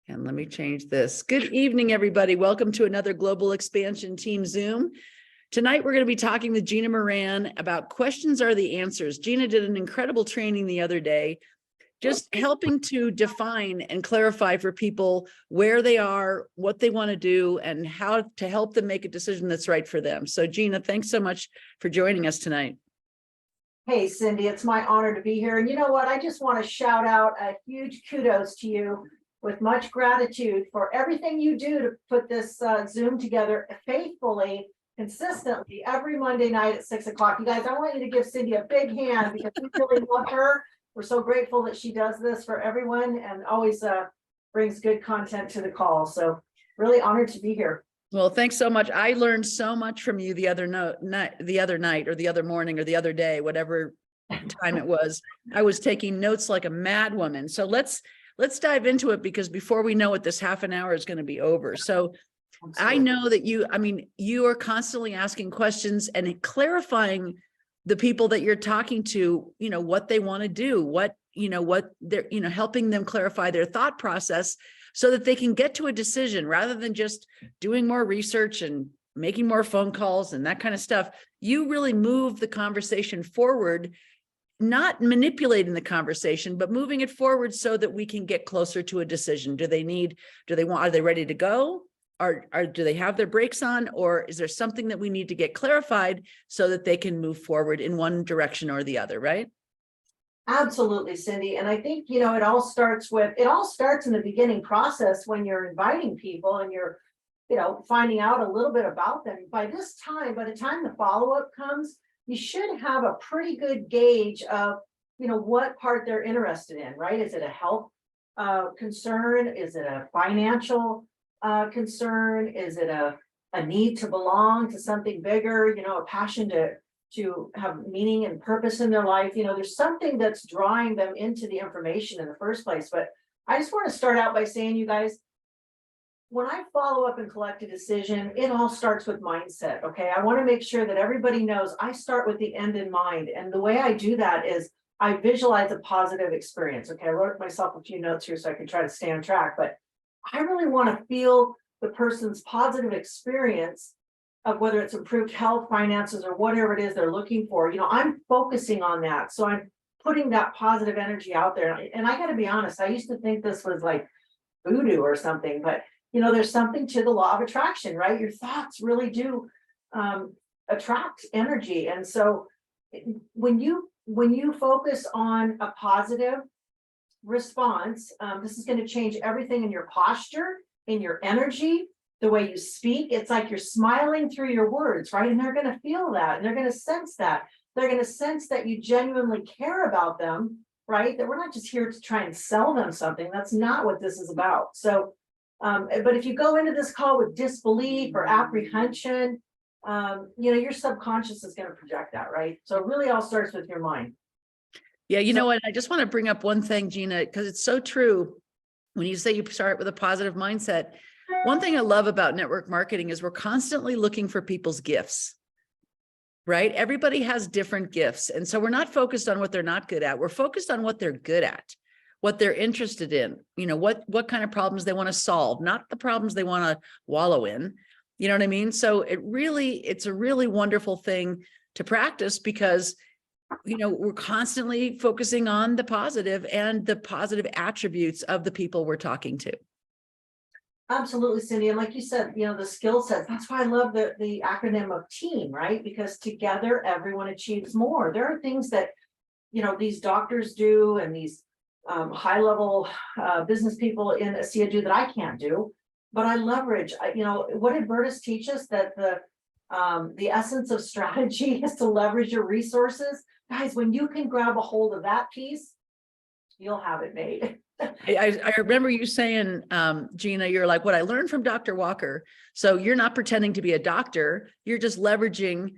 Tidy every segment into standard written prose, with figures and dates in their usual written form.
And let me change this. Good evening, everybody. Welcome to another Global Expansion Team Zoom. Tonight, we're going to be talking with Gina Moran about questions are the answers. Gina did an incredible training the other day, just helping to define and clarify for people where they are, what they want to do, and how to help them make a decision that's right for them. So Gina, thanks so much for joining us tonight. Hey, Cindy, it's my honor to be here. And you know what? I just want to shout out a huge kudos to you with much gratitude for everything you do to put this Zoom together faithfully, consistently, every Monday night at 6 o'clock. You guys, I want you to give Cindy a big hand because we really love her. We're so grateful that she does this for everyone and always brings good content to the call. So really honored to be here. Well, thanks so much. I learned so much from you the other night or the other morning or the other day, whatever time it was. I was taking notes like a mad woman. So let's dive into it, because before we know it, this half an hour is going to be over. So Absolutely. I know that you are constantly asking questions and clarifying the people that you're talking to, what they want to do, what they're, helping them clarify their thought process so that they can get to a decision rather than just doing more research and making more phone calls and that kind of stuff. You really move the conversation forward, not manipulating the conversation, but moving it forward so that we can get closer to a decision. Are they ready to go? Do they have their brakes on, or is there something that we need to get clarified so that they can move forward in one direction or the other, right? Absolutely, Cindy. And I think, it all starts in the beginning process when you're inviting people and you're, finding out a little bit about them. By the time the follow-up comes, you should have a pretty good gauge of, what part they're interested in, right? Is it a health concern? Is it a financial concern? Is it a need to belong to something bigger, a passion to have meaning and purpose in their life? There's something that's drawing them into the information in the first place. But I just want to start out by saying, you guys, when I follow up and collect a decision, it all starts with mindset. Okay. I want to make sure that everybody knows I start with the end in mind. And the way I do that is I visualize a positive experience. Okay. I wrote myself a few notes here so I can try to stay on track, but I really want to feel the person's positive experience of whether it's improved health, finances, or whatever it is they're looking for. I'm focusing on that. So I'm putting that positive energy out there. And I got to be honest, I used to think this was like voodoo or something, but there's something to the law of attraction, right? Your thoughts really do attract energy. And so when you focus on a positive response, this is going to change everything in your posture, in your energy, the way you speak. It's like you're smiling through your words, right? And they're going to feel that, and they're going to sense that. They're going to sense that you genuinely care about them, right? That we're not just here to try and sell them something. That's not what this is about. So, but if you go into this call with disbelief or apprehension, your subconscious is going to project that, right? So it really all starts with your mind. Yeah, you know what? I just want to bring up one thing, Gina, because it's so true. When you say you start with a positive mindset, one thing I love about network marketing is we're constantly looking for people's gifts, right? Everybody has different gifts. And so we're not focused on what they're not good at. We're focused on what they're good at, what they're interested in, what kind of problems they want to solve, not the problems they want to wallow in. You know what I mean? So it's a really wonderful thing to practice, because we're constantly focusing on the positive and the positive attributes of the people we're talking to. Absolutely, Cindy. And like you said, the skill sets, that's why I love the acronym of TEAM, right? Because together everyone achieves more. There are things that, these doctors do and these high-level business people in ASEA do that I can't do, but I leverage, what did Bertus teach us? That the essence of strategy is to leverage your resources. Guys, when you can grab a hold of that piece, you'll have it made. I remember you saying, Gina, you're like, what I learned from Dr. Walker. So you're not pretending to be a doctor. You're just leveraging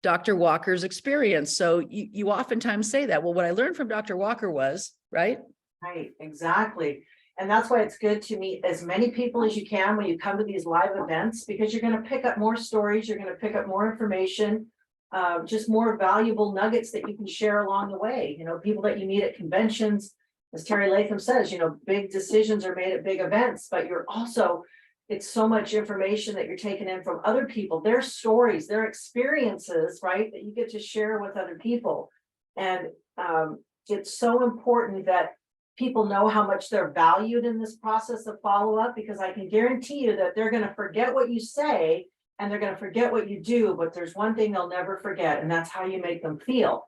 Dr. Walker's experience. So you oftentimes say that, well, what I learned from Dr. Walker was, right? Right, exactly. And that's why it's good to meet as many people as you can when you come to these live events, because you're going to pick up more stories. You're going to pick up more information, just more valuable nuggets that you can share along the way. People that you meet at conventions, as Terry Latham says, big decisions are made at big events, but you're also, it's so much information that you're taking in from other people, their stories, their experiences, right? That you get to share with other people. And it's so important that people know how much they're valued in this process of follow-up, because I can guarantee you that they're going to forget what you say and they're going to forget what you do, but there's one thing they'll never forget, and that's how you make them feel.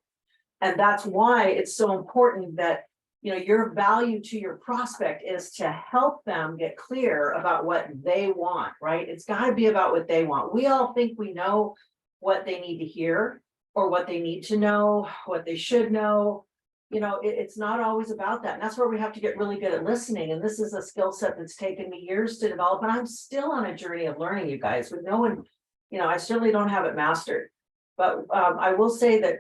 And that's why it's so important that your value to your prospect is to help them get clear about what they want, right? It's got to be about what they want. We all think we know what they need to hear or what they need to know, what they should know. It's not always about that. And that's where we have to get really good at listening. And this is a skill set that's taken me years to develop. And I'm still on a journey of learning, you guys, with no one, I certainly don't have it mastered. But I will say that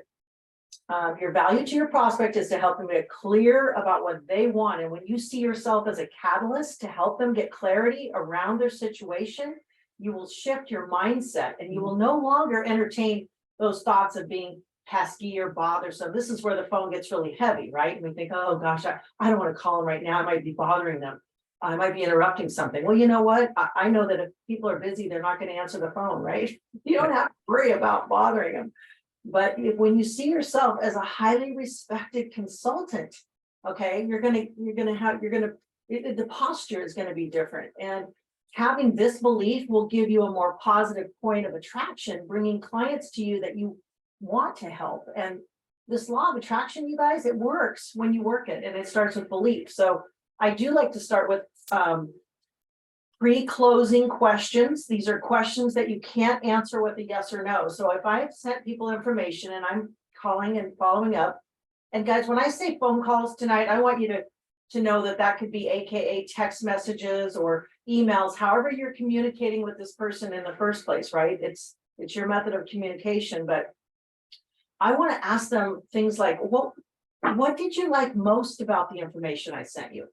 your value to your prospect is to help them get clear about what they want. And when you see yourself as a catalyst to help them get clarity around their situation, you will shift your mindset and you will no longer entertain those thoughts of being pesky or bothersome. This is where the phone gets really heavy, right? And we think, oh gosh, I don't want to call them right now. I might be bothering them. I might be interrupting something. Well, you know what? I know that if people are busy, they're not going to answer the phone, right? You don't have to worry about bothering them. But when you see yourself as a highly respected consultant, okay, the posture is going to be different. And having this belief will give you a more positive point of attraction, bringing clients to you that you want to help. And this law of attraction, you guys, it works when you work it, and it starts with belief. So I do like to start with pre-closing questions. These are questions that you can't answer with a yes or no. So if I've sent people information and I'm calling and following up, and guys, when I say phone calls tonight, I want you to know that could be AKA text messages or emails, however you're communicating with this person in the first place, right? It's your method of communication. But I want to ask them things like, what did you like most about the information I sent you?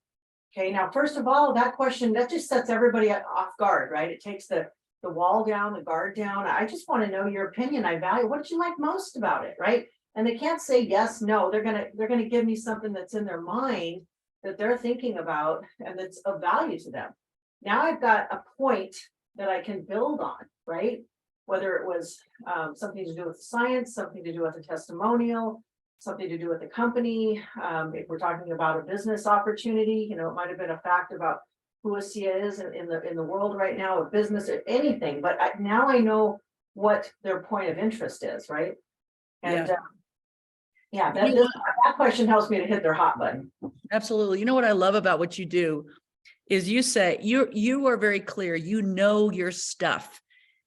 Okay, now, first of all, that question, that just sets everybody off guard, right? It takes the wall down, the guard down. I just want to know your opinion. I value, what did you like most about it, right? And they can't say yes, no. They're gonna give me something that's in their mind that they're thinking about and that's of value to them. Now I've got a point that I can build on, right? Whether it was something to do with science, something to do with a testimonial, something to do with the company. If we're talking about a business opportunity, it might have been a fact about who ASEA is in the world right now, a business or anything. But now I know what their point of interest is, right? And that question helps me to hit their hot button. Absolutely. You know what I love about what you do is you say you are very clear. You know your stuff.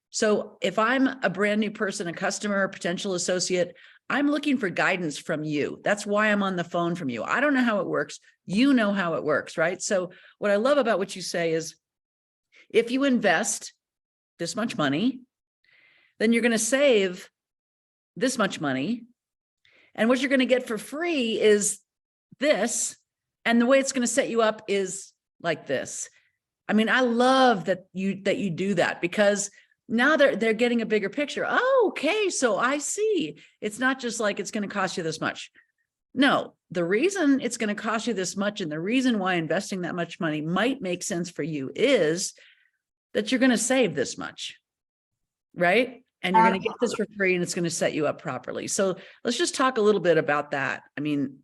So if I'm a brand new person, a customer, a potential associate, I'm looking for guidance from you. That's why I'm on the phone from you. I don't know how it works. You know how it works, right? So what I love about what you say is if you invest this much money, then you're going to save this much money. And what you're going to get for free is this. And the way it's going to set you up is like this. I mean, I love that you do that, because now they're getting a bigger picture. Oh, okay. So I see. It's not just like it's going to cost you this much. No, the reason it's going to cost you this much and the reason why investing that much money might make sense for you is that you're going to save this much, right? And you're going to get this for free and it's going to set you up properly. So let's just talk a little bit about that. I mean,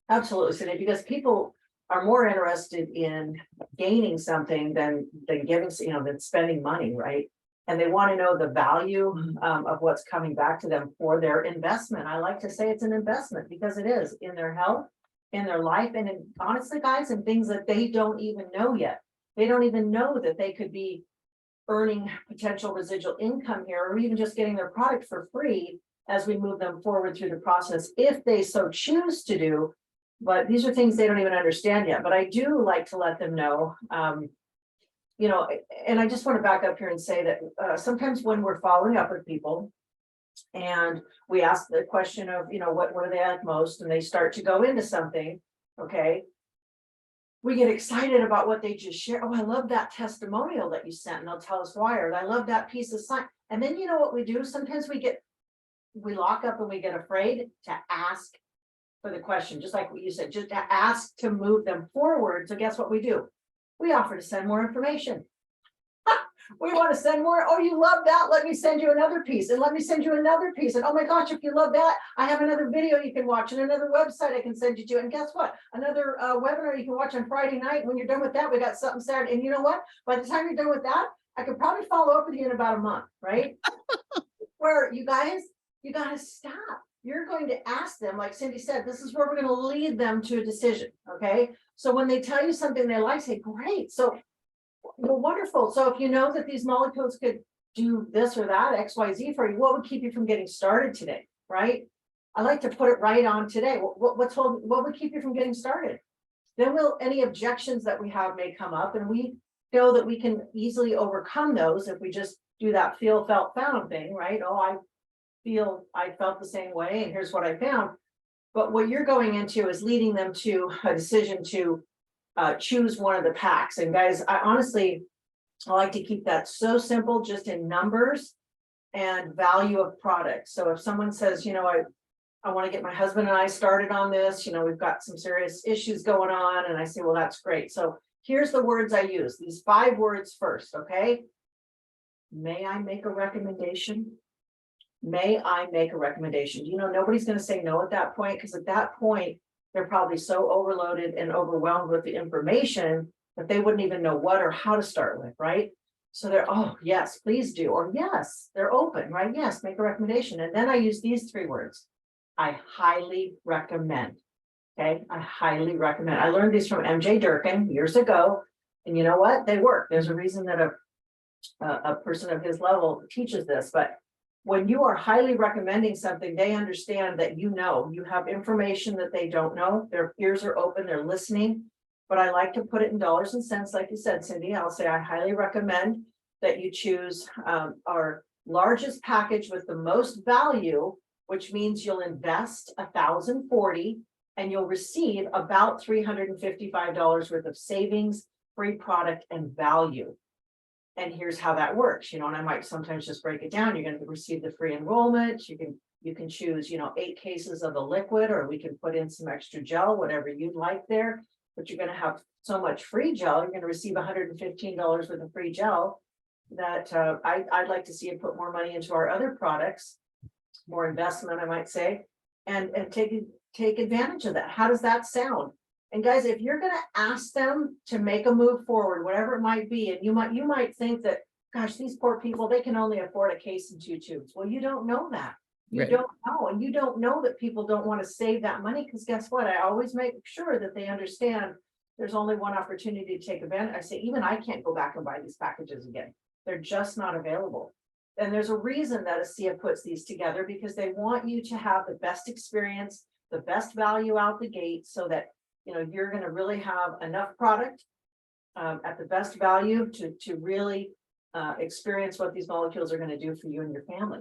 absolutely, Cindy, because people are more interested in gaining something than giving, than spending money, right? And they want to know the value of what's coming back to them for their investment. I like to say it's an investment because it is in their health, in their life, and honestly, guys, in things that they don't even know yet. They don't even know that they could be earning potential residual income here, or even just getting their product for free as we move them forward through the process, if they so choose to do. But these are things they don't even understand yet. But I do like to let them know, and I just want to back up here and say that sometimes when we're following up with people and we ask the question of, what do they like most, and they start to go into something, okay, we get excited about what they just shared. Oh, I love that testimonial that you sent, and they'll tell us why, or I love that piece of science. And then you know what we do? Sometimes we lock up and we get afraid to ask for the question, just like what you said, just to ask to move them forward. So guess what we do? We offer to send more information. We want to send more. Oh, you love that? Let me send you another piece, and let me send you another piece. And oh my gosh, if you love that, I have another video you can watch and another website I can send you to. And guess what? Another webinar you can watch on Friday night. When you're done with that, we got something Saturday. And you know what? By the time you're done with that, I could probably follow up with you in about a month, right? Where you guys, you got to stop. You're going to ask them, like Cindy said, this is where we're going to lead them to a decision. Okay. So when they tell you something they like, say, great. So, well, wonderful. So if you know that these molecules could do this or that, XYZ for you, what would keep you from getting started today? Right. I like to put it right on today. What would keep you from getting started? Then any objections that we have may come up, and we know that we can easily overcome those if we just do that feel, felt, found thing, right? Oh, I felt the same way, and here's what I found. But what you're going into is leading them to a decision to choose one of the packs. And guys, I like to keep that so simple, just in numbers and value of product. So if someone says, I want to get my husband and I started on this, we've got some serious issues going on. And I say, well, that's great. So here's the words I use, these 5 words first. Okay. May I make a recommendation? May I make a recommendation? Nobody's going to say no at that point, because at that point, they're probably so overloaded and overwhelmed with the information that they wouldn't even know what or how to start with, right? So they're, oh, yes, please do. Or yes, they're open, right? Yes, make a recommendation. And then I use these 3 words. I highly recommend. Okay, I highly recommend. I learned these from MJ Durkin years ago. And you know what? They work. There's a reason that a person of his level teaches this. But when you are highly recommending something, they understand that you have information that they don't know. Their ears are open, they're listening. But I like to put it in dollars and cents, like you said, Cindy. I'll say I highly recommend that you choose our largest package with the most value, which means you'll invest $1,040 and you'll receive about $355 worth of savings, free product, and value. And here's how that works, and I might sometimes just break it down. You're going to receive the free enrollment. You can choose, 8 cases of the liquid, or we can put in some extra gel, whatever you'd like there. But you're going to have so much free gel. You're going to receive $115 worth of free gel that I'd like to see you put more money into our other products, more investment, I might say, and take advantage of that. How does that sound? And guys, if you're going to ask them to make a move forward, whatever it might be, and you might think that, gosh, these poor people, they can only afford a case and 2 tubes. Well, you don't know that. You Right. don't know. And you don't know that people don't want to save that money, because guess what? I always make sure that they understand there's only one opportunity to take advantage. I say, even I can't go back and buy these packages again. They're just not available. And there's a reason that ASEA puts these together, because they want you to have the best experience, the best value out the gate, so that you're going to really have enough product at the best value to really experience what these molecules are going to do for you and your family.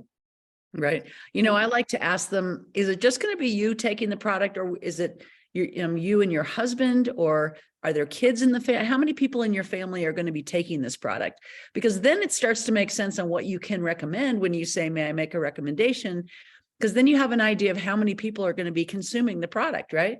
Right. I like to ask them, is it just going to be you taking the product, or is it you and your husband, or are there kids in the family? How many people in your family are going to be taking this product? Because then it starts to make sense on what you can recommend when you say, may I make a recommendation? Because then you have an idea of how many people are going to be consuming the product, right?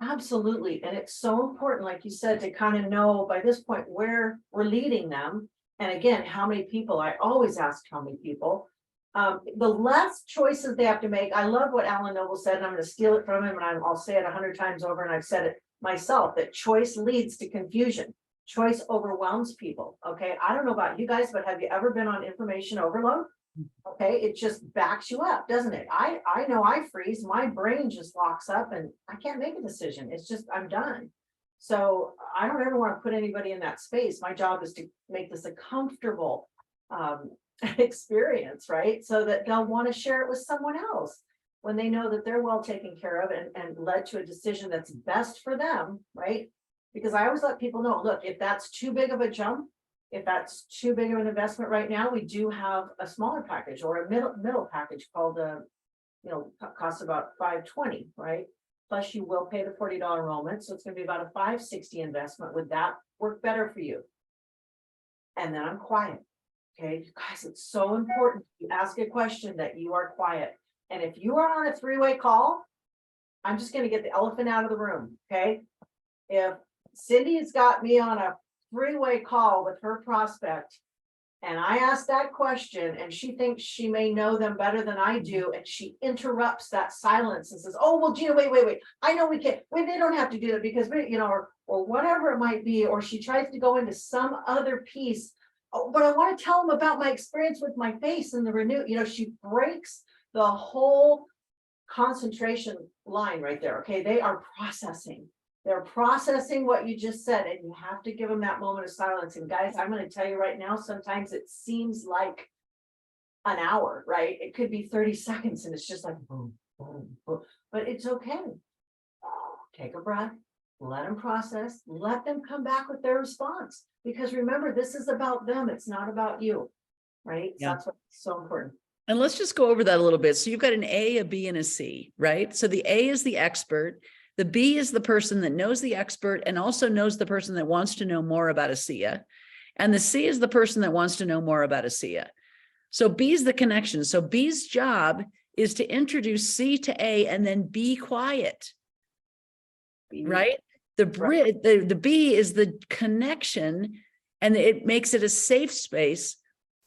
Absolutely. And it's so important, like you said, to kind of know by this point where we're leading them. And again, how many people. I always ask how many people. The less choices they have to make. I love what Alan Noble said, and I'm going to steal it from him, and I'll say it 100 times over, and I've said it myself, that choice leads to confusion. Choice overwhelms people. Okay. I don't know about you guys, but have you ever been on information overload? Okay, it just backs you up, doesn't it? I know I freeze, my brain just locks up and I can't make a decision. It's just, I'm done. So I don't ever want to put anybody in that space. My job is to make this a comfortable experience, right? So that they'll want to share it with someone else when they know that they're well taken care of and led to a decision that's best for them, right? Because I always let people know, look, if that's too big of a jump, if that's too big of an investment right now, we do have a smaller package or a middle package called costs about $520, right? Plus you will pay the $40 enrollment. So it's going to be about a $560 investment. Would that work better for you? And then I'm quiet. Okay, guys, it's so important. You ask a question that you are quiet. And if you are on a 3-way call, I'm just gonna get the elephant out of the room, okay? If Cindy's got me on a three-way call with her prospect, and I ask that question, and she thinks she may know them better than I do, and she interrupts that silence and says, oh, well, Gina, wait, I know we can't, wait, they don't have to do that because we, you know, or whatever it might be, or she tries to go into some other piece. Oh, but I want to tell them about my experience with my face and the renew, you know, she breaks the whole concentration line right there, okay? They are processing. They're processing what you just said, and you have to give them that moment of silence. And guys, I'm gonna tell you right now, sometimes it seems like an hour, right? It could be 30 seconds and it's just like boom, boom, boom. But it's okay. Take a breath, let them process, let them come back with their response. Because remember, this is about them, it's not about you, right? So Yeah. that's what's so important. And let's just go over that a little bit. So you've got an A, a B, and a C, right? So the A is the expert. The B is the person that knows the expert and also knows the person that wants to know more about ASEA. And the C is the person that wants to know more about ASEA. So B is the connection. So B's job is to introduce C to A and then be quiet, right? The bridge, the B is the connection, and it makes it a safe space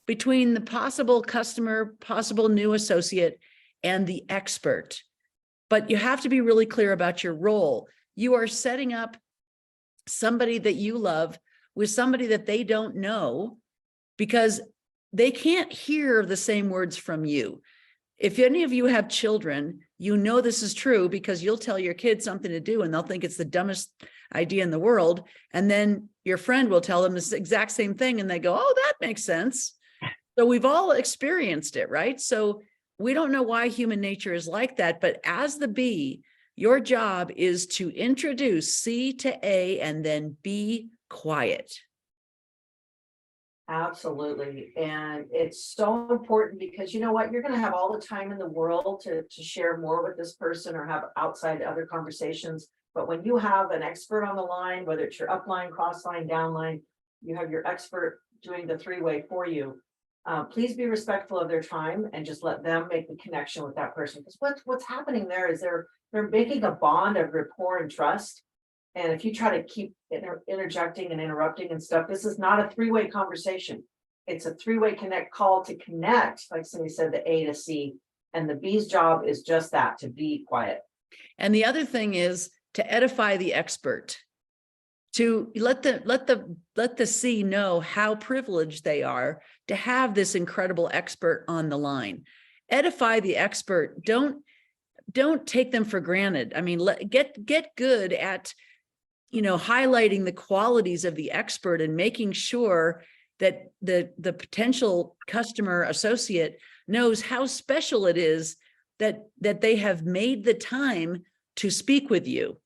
between the possible customer, possible new associate, and the expert. But you have to be really clear about your role. You are setting up somebody that you love with somebody that they don't know, because they can't hear the same words from you. If any of you have children, you know this is true, because you'll tell your kid something to do and they'll think it's the dumbest idea in the world. And then your friend will tell them the exact same thing and they go, oh, that makes sense. So we've all experienced it, right? So we don't know why human nature is like that, but as the B, your job is to introduce C to A and then be quiet. Absolutely. And it's so important because you know what, you're going to have all the time in the world to share more with this person or have outside other conversations. But when you have an expert on the line, whether it's your upline, crossline, downline, you have your expert doing the three-way for you. Please be respectful of their time and just let them make the connection with that person. Because what's happening there is they're making a bond of rapport and trust. And if you try to keep interjecting and interrupting and stuff, this is not a three-way conversation. It's a three-way call to connect, like somebody said, the A to C. And the B's job is just that, to be quiet. And the other thing is to edify the expert, to let the C know how privileged they are to have this incredible expert on the line. Edify the expert. Don't take them for granted. I mean, get good at, you know, highlighting the qualities of the expert and making sure that the potential customer associate knows how special it is that they have made the time to speak with you.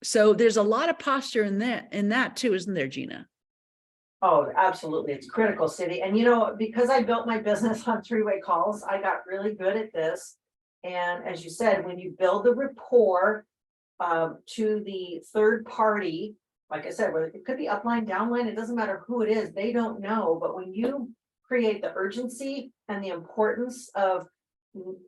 So there's a lot of posture in that too, isn't there, Gina? Oh, absolutely. It's critical, Cindy. And you know, because I built my business on three-way calls, I got really good at this. And as you said, when you build the rapport to the third party, like I said, it could be upline, downline, it doesn't matter who it is, they don't know. But when you create the urgency and the importance of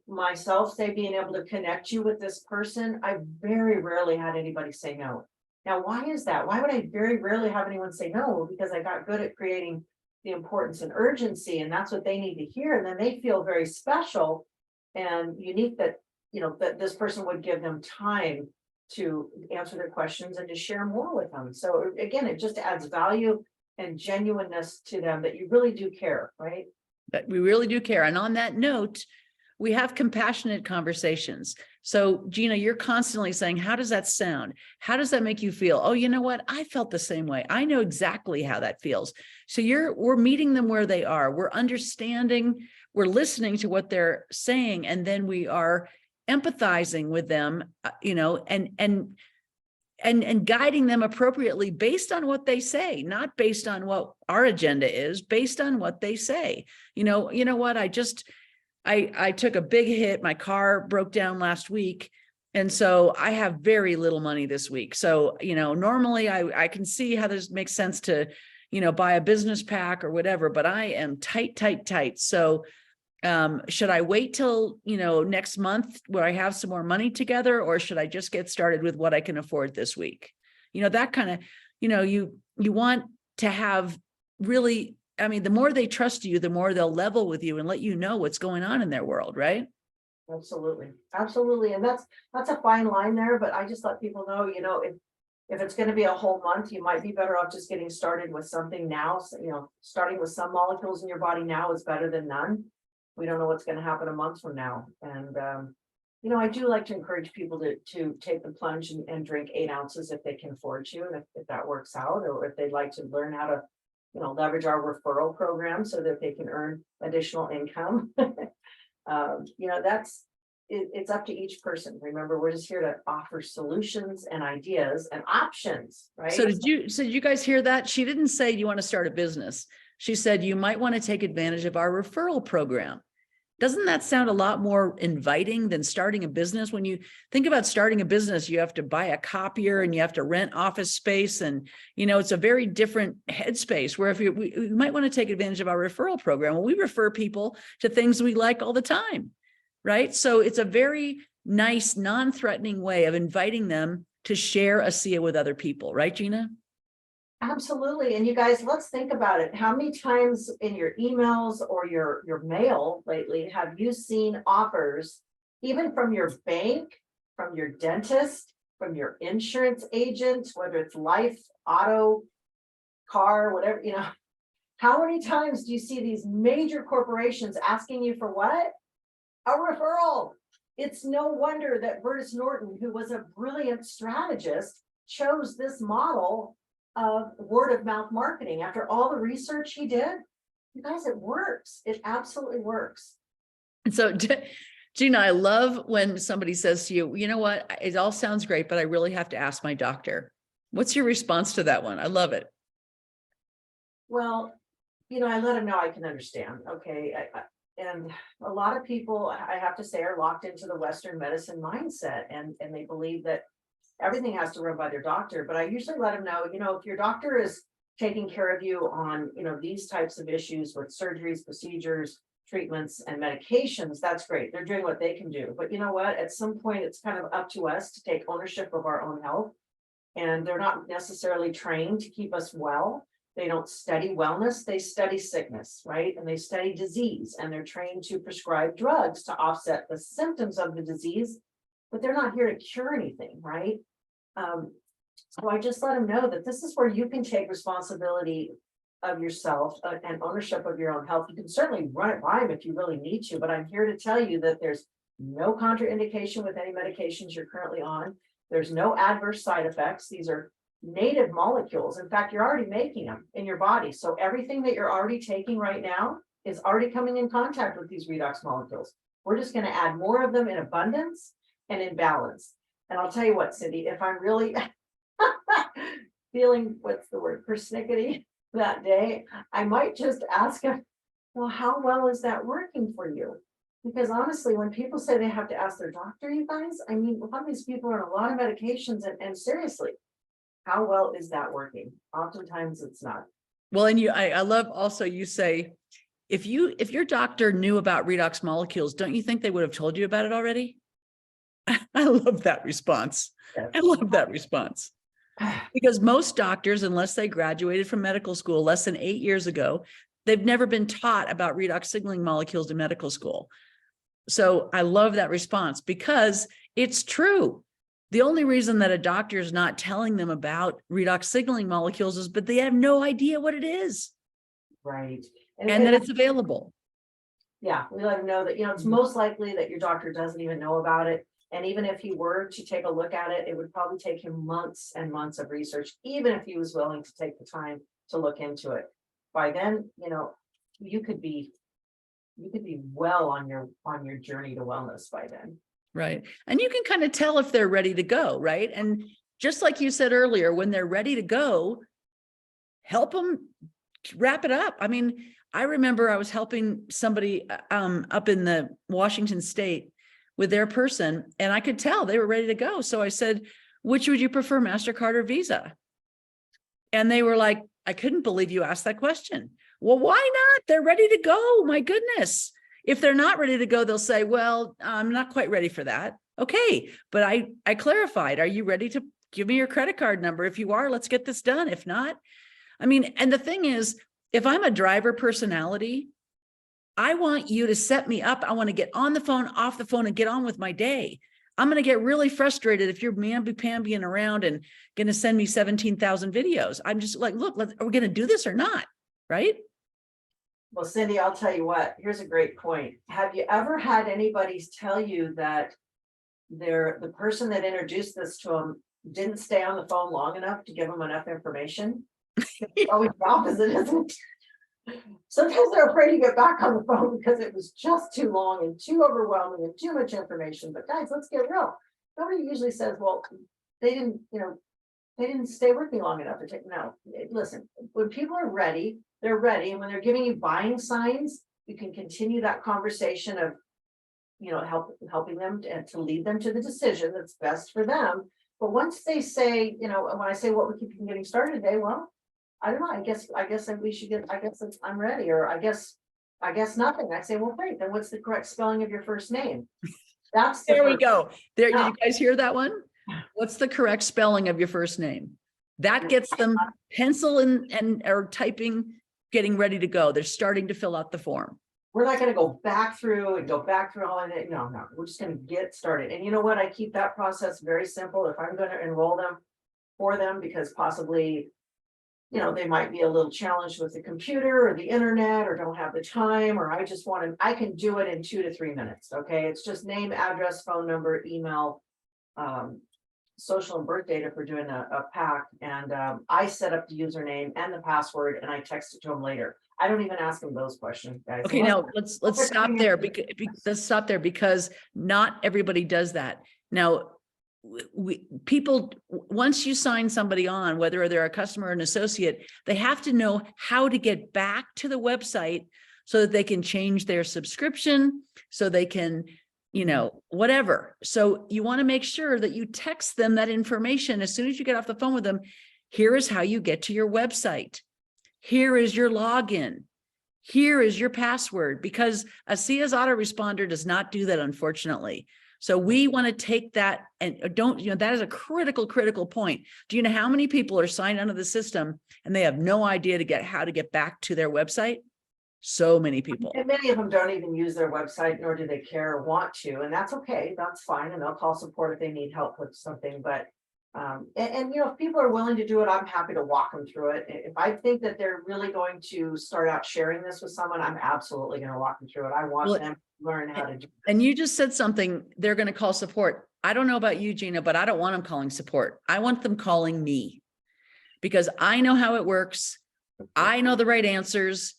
myself, say, being able to connect you with this person, I very rarely had anybody say no. Now, why is that? Why would I very rarely have anyone say no? Because I got good at creating the importance and urgency, and that's what they need to hear. And then they feel very special and unique that, you know, that this person would give them time to answer their questions and to share more with them. So again, it just adds value and genuineness to them that you really do care, right? That we really do care. And on that note, we have compassionate conversations. So Gina, you're constantly saying, how does that sound? How does that make you feel? Oh, you know what? I felt the same way. I know exactly how that feels. So we're meeting them where they are. We're understanding, we're listening to what they're saying, and then we are empathizing with them, you know, and guiding them appropriately based on what they say, not based on what our agenda is, based on what they say. You know what? I took a big hit. My car broke down last week. And so I have very little money this week. So, you know, normally I can see how this makes sense to, you know, buy a business pack or whatever, but I am tight. So Should I wait till, next month where I have some more money together, or should I just get started with what I can afford this week? That kind of, you want to have really, I mean, the more they trust you, the more they'll level with you and let you know what's going on in their world, right? Absolutely, absolutely. And that's a fine line there, but I just let people know, if it's gonna be a whole month, you might be better off just getting started with something now. So, starting with some molecules in your body now is better than none. We don't know what's gonna happen a month from now. And, I do like to encourage people to take the plunge and drink 8 ounces if they can afford to, and if that works out, or if they'd like to learn how to, leverage our referral program so that they can earn additional income. It's up to each person. Remember, we're just here to offer solutions and ideas and options, right? So did you guys hear that? She didn't say you want to start a business. She said you might want to take advantage of our referral program. Doesn't that sound a lot more inviting than starting a business? When you think about starting a business, you have to buy a copier and you have to rent office space. And, it's a very different headspace where if we might want to take advantage of our referral program. Well, we refer people to things we like all the time, right? So it's a very nice, non-threatening way of inviting them to share ASEA with other people, right, Gina? Absolutely. And you guys, let's think about it. How many times in your emails or your mail lately have you seen offers, even from your bank, from your dentist, from your insurance agent, whether it's life, auto, car, whatever, how many times do you see these major corporations asking you for what? A referral. It's no wonder that Burtis Norton, who was a brilliant strategist, chose this model of word of mouth marketing. After all the research he did, you guys, it works. It absolutely works. And so, Gina, I love when somebody says to you, you know what, it all sounds great, but I really have to ask my doctor. What's your response to that one? I love it. Well, I let him know I can understand. Okay. And a lot of people, I have to say, are locked into the Western medicine mindset, and they believe that everything has to run by their doctor. But I usually let them know, if your doctor is taking care of you on, these types of issues with surgeries, procedures, treatments, and medications, that's great. They're doing what they can do. But you know what? At some point, it's kind of up to us to take ownership of our own health. And they're not necessarily trained to keep us well. They don't study wellness, they study sickness, right? And they study disease, and they're trained to prescribe drugs to offset the symptoms of the disease, but they're not here to cure anything, right? So I just let them know that this is where you can take responsibility of yourself and ownership of your own health. You can certainly run it by them if you really need to, but I'm here to tell you that there's no contraindication with any medications you're currently on. There's no adverse side effects. These are native molecules. In fact, you're already making them in your body. So everything that you're already taking right now is already coming in contact with these redox molecules. We're just going to add more of them in abundance and in balance. And I'll tell you what, Cindy, if I'm really feeling, what's the word, persnickety that day, I might just ask him, well, how well is that working for you? Because honestly, when people say they have to ask their doctor, you guys, I mean, a lot of these people are on a lot of medications, and seriously, how well is that working? Oftentimes it's not. Well, and I love also you say, if your doctor knew about redox molecules, don't you think they would have told you about it already? I love that response. Yes. I love that response. Because most doctors, unless they graduated from medical school less than 8 years ago, they've never been taught about redox signaling molecules in medical school. So I love that response because it's true. The only reason that a doctor is not telling them about redox signaling molecules is, but they have no idea what it is. Right. And that it's available. Yeah, we let them know that, it's most likely that your doctor doesn't even know about it. And even if he were to take a look at it, it would probably take him months and months of research, even if he was willing to take the time to look into it. By then, you could be well on your journey to wellness by then. Right. And you can kind of tell if they're ready to go, right? And just like you said earlier, when they're ready to go, help them wrap it up. I mean, I remember I was helping somebody up in the Washington state with their person, and I could tell they were ready to go. So I said, which would you prefer, MasterCard or Visa? And they were like, I couldn't believe you asked that question. Well, why not? They're ready to go. My goodness. If they're not ready to go, they'll say, well, I'm not quite ready for that. Okay, but I clarified, are you ready to give me your credit card number? If you are, let's get this done. If not, I mean, and the thing is, if I'm a driver personality, I want you to set me up. I want to get on the phone, off the phone, and get on with my day. I'm going to get really frustrated if you're mamby-pambying around and going to send me 17,000 videos. I'm just like, look, are we going to do this or not? Right? Well, Cindy, I'll tell you what, here's a great point. Have you ever had anybody tell you that the person that introduced this to them didn't stay on the phone long enough to give them enough information? It's always the opposite, isn't it? Sometimes they're afraid to get back on the phone because it was just too long and too overwhelming and too much information. But guys, let's get real. Nobody usually says, well, they didn't stay with me long enough to take. No, listen, when people are ready, they're ready. And when they're giving you buying signs, you can continue that conversation of, helping them to lead them to the decision that's best for them. But once they say, when I say what would keep you from getting started today, well, I don't know. I guess we should get. I'm ready, or I guess nothing. I say, well, great. Then what's the correct spelling of your first name? That's there we go. There, Yeah. you guys hear that one? What's the correct spelling of your first name? That gets them pencil and or typing, getting ready to go. They're starting to fill out the form. We're not going to go back through all of it. No, we're just going to get started. And you know what? I keep that process very simple. If I'm going to enroll them for them, because possibly, they might be a little challenged with the computer or the internet or don't have the time, or I can do it in 2 to 3 minutes. Okay. It's just name, address, phone number, email, social and birth data for doing a pack. And I set up the username and the password and I text it to them later. I don't even ask them those questions, guys. Okay, now let's stop there because not everybody does that. Now, people, once you sign somebody on, whether they're a customer or an associate, they have to know how to get back to the website so that they can change their subscription, so they can, whatever. So you want to make sure that you text them that information as soon as you get off the phone with them. Here is how you get to your website. Here is your login. Here is your password, because ASEA's autoresponder does not do that, unfortunately. So we want to take that and that is a critical point. Do you know how many people are signed onto the system and they have no idea how to get back to their website? So many people. And many of them don't even use their website, nor do they care or want to. And that's okay. That's fine. And they'll call support if they need help with something. But if people are willing to do it, I'm happy to walk them through it. If I think that they're really going to start out sharing this with someone, I'm absolutely going to walk them through it. I want them to learn how to do it. And you just said something, they're going to call support. I don't know about you, Gina, but I don't want them calling support. I want them calling me, because I know how it works. I know the right answers.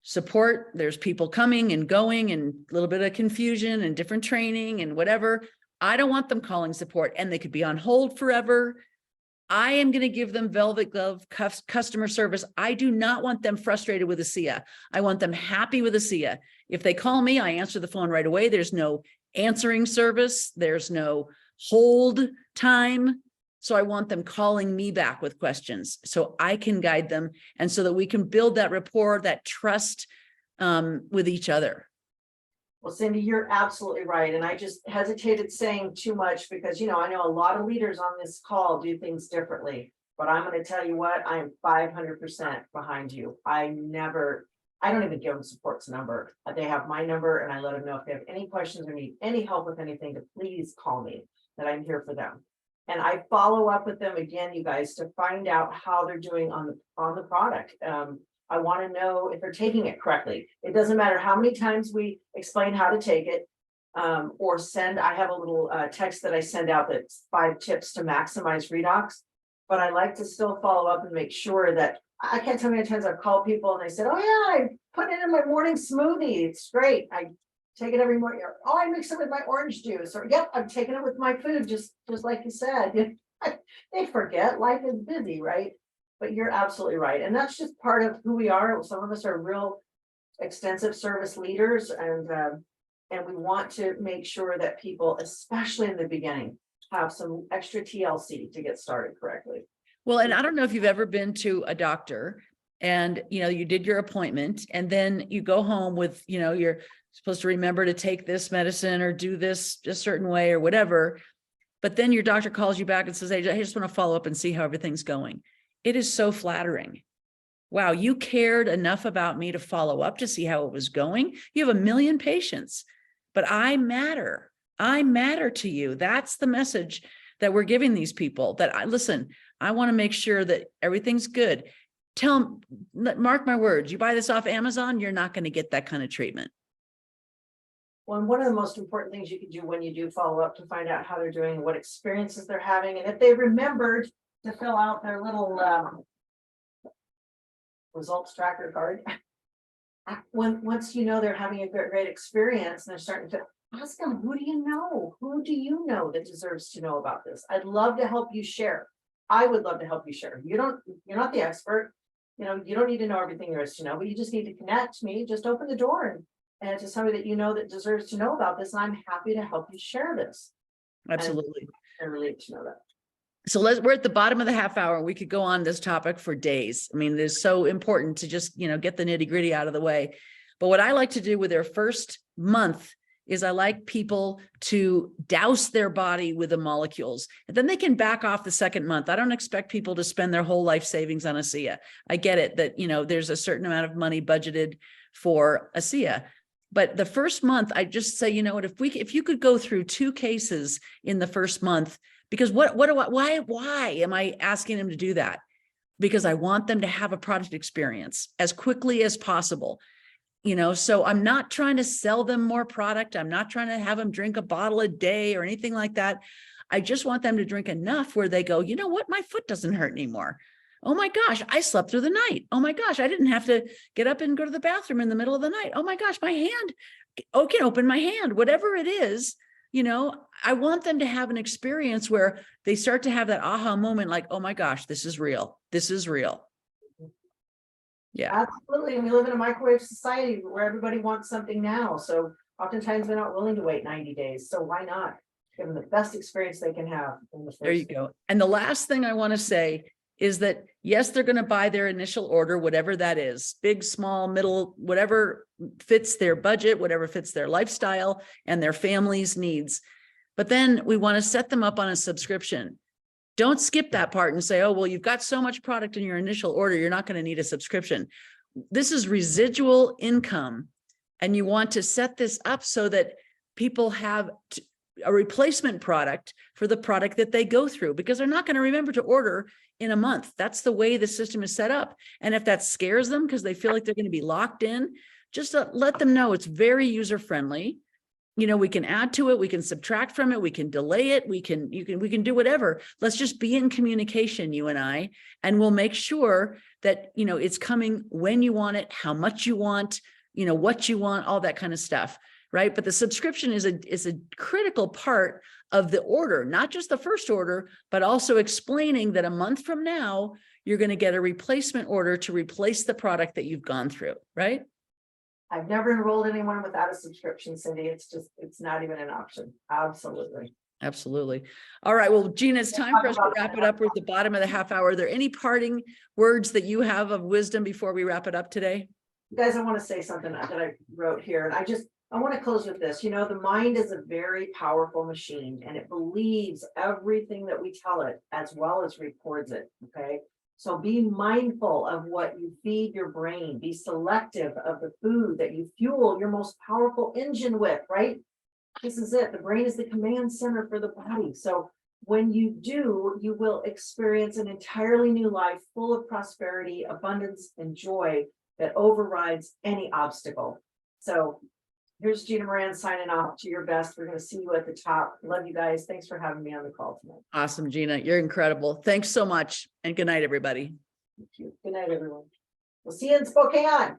Support, there's people coming and going and a little bit of confusion and different training and whatever. I don't want them calling support, and they could be on hold forever. I am going to give them velvet glove customer service. I do not want them frustrated with ASEA. I want them happy with ASEA. If they call me, I answer the phone right away. There's no answering service. There's no hold time. So I want them calling me back with questions so I can guide them, and so that we can build that rapport, that trust with each other. Well, Cindy, you're absolutely right. And I just hesitated saying too much because, I know a lot of leaders on this call do things differently, but I'm going to tell you what, I am 500% behind you. I don't even give them support's number. They have my number, and I let them know if they have any questions or need any help with anything to please call me, that I'm here for them. And I follow up with them again, you guys, to find out how they're doing on the product. I want to know if they're taking it correctly. It doesn't matter how many times we explain how to take it, or I have a little text that I send out that's 5 tips to maximize redox, but I like to still follow up and make sure that I can't tell how many times I've called people and they said, oh yeah, I put it in my morning smoothie. It's great. I take it every morning. Oh, I mix it with my orange juice, or yep, I'm taking it with my food, just like you said. They forget, life is busy, right? But you're absolutely right. And that's just part of who we are. Some of us are real extensive service leaders, and we want to make sure that people, especially in the beginning, have some extra TLC to get started correctly. Well, and I don't know if you've ever been to a doctor and, you did your appointment, and then you go home with, your supposed to remember to take this medicine or do this a certain way or whatever. But then your doctor calls you back and says, hey, I just want to follow up and see how everything's going. It is so flattering. Wow, you cared enough about me to follow up to see how it was going. You have 1 million patients, but I matter. I matter to you. That's the message that we're giving these people, that I want to make sure that everything's good. Tell them, mark my words, you buy this off Amazon, you're not going to get that kind of treatment. Well, and one of the most important things you can do when you do follow up to find out how they're doing, what experiences they're having, and if they remembered to fill out their little results tracker card. Once you know they're having a great experience and they're starting to ask them, who do you know? Who do you know that deserves to know about this? I'd love to help you share. I would love to help you share. You're not the expert. You know, you don't need to know everything there is to know, but you just need to connect me. Just open the door and to somebody that you know that deserves to know about this. And I'm happy to help you share this. Absolutely. And really to know that. So we're at the bottom of the half hour. We could go on this topic for days. I mean, it's so important to just, get the nitty gritty out of the way. But what I like to do with their first month is I like people to douse their body with the molecules, and then they can back off the second month. I don't expect people to spend their whole life savings on ASEA. I get it that, there's a certain amount of money budgeted for ASEA. But the first month, I just say, if you could go through 2 cases in the first month, because why am I asking them to do that? Because I want them to have a product experience as quickly as possible. So I'm not trying to sell them more product. I'm not trying to have them drink a bottle a day or anything like that. I just want them to drink enough where they go, you know what? My foot doesn't hurt anymore. Oh my gosh, I slept through the night. Oh my gosh, I didn't have to get up and go to the bathroom in the middle of the night. Oh my gosh, my hand, can open my hand, whatever it is. I want them to have an experience where they start to have that aha moment, like, oh my gosh, this is real. This is real. Yeah, absolutely. And we live in a microwave society where everybody wants something now. So oftentimes they're not willing to wait 90 days. So why not give them the best experience they can have in the first. There you go. And the last thing I want to say is that, yes, they're going to buy their initial order, whatever that is, big, small, middle, whatever fits their budget, whatever fits their lifestyle and their family's needs. But then we want to set them up on a subscription. Don't skip that part and say, oh, well, you've got so much product in your initial order, you're not going to need a subscription. This is residual income. And you want to set this up so that people have a replacement product for the product that they go through, because they're not going to remember to order in a month. That's the way the system is set up. And if that scares them because they feel like they're going to be locked in, just let them know it's very user-friendly. We can add to it, we can subtract from it, we can delay it, we can do whatever. Let's just be in communication, you and I, and we'll make sure that, it's coming when you want it, how much you want, what you want, all that kind of stuff. Right. But the subscription is a critical part of the order, not just the first order, but also explaining that a month from now, you're going to get a replacement order to replace the product that you've gone through. Right. I've never enrolled anyone without a subscription, Cindy. It's not even an option. Absolutely. Absolutely. All right. Well, Gina, it's time for us to wrap it up. We're at the bottom of the half hour. Are there any parting words that you have of wisdom before we wrap it up today? You guys, I want to say something that I wrote here, and I want to close with this. The mind is a very powerful machine, and it believes everything that we tell it as well as records it. Okay. So be mindful of what you feed your brain. Be selective of the food that you fuel your most powerful engine with, right? This is it. The brain is the command center for the body. So when you do, you will experience an entirely new life full of prosperity, abundance, and joy that overrides any obstacle. So here's Gina Moran signing off. To your best. We're going to see you at the top. Love you guys. Thanks for having me on the call tonight. Awesome, Gina. You're incredible. Thanks so much. And good night, everybody. Thank you. Good night, everyone. We'll see you in Spokane.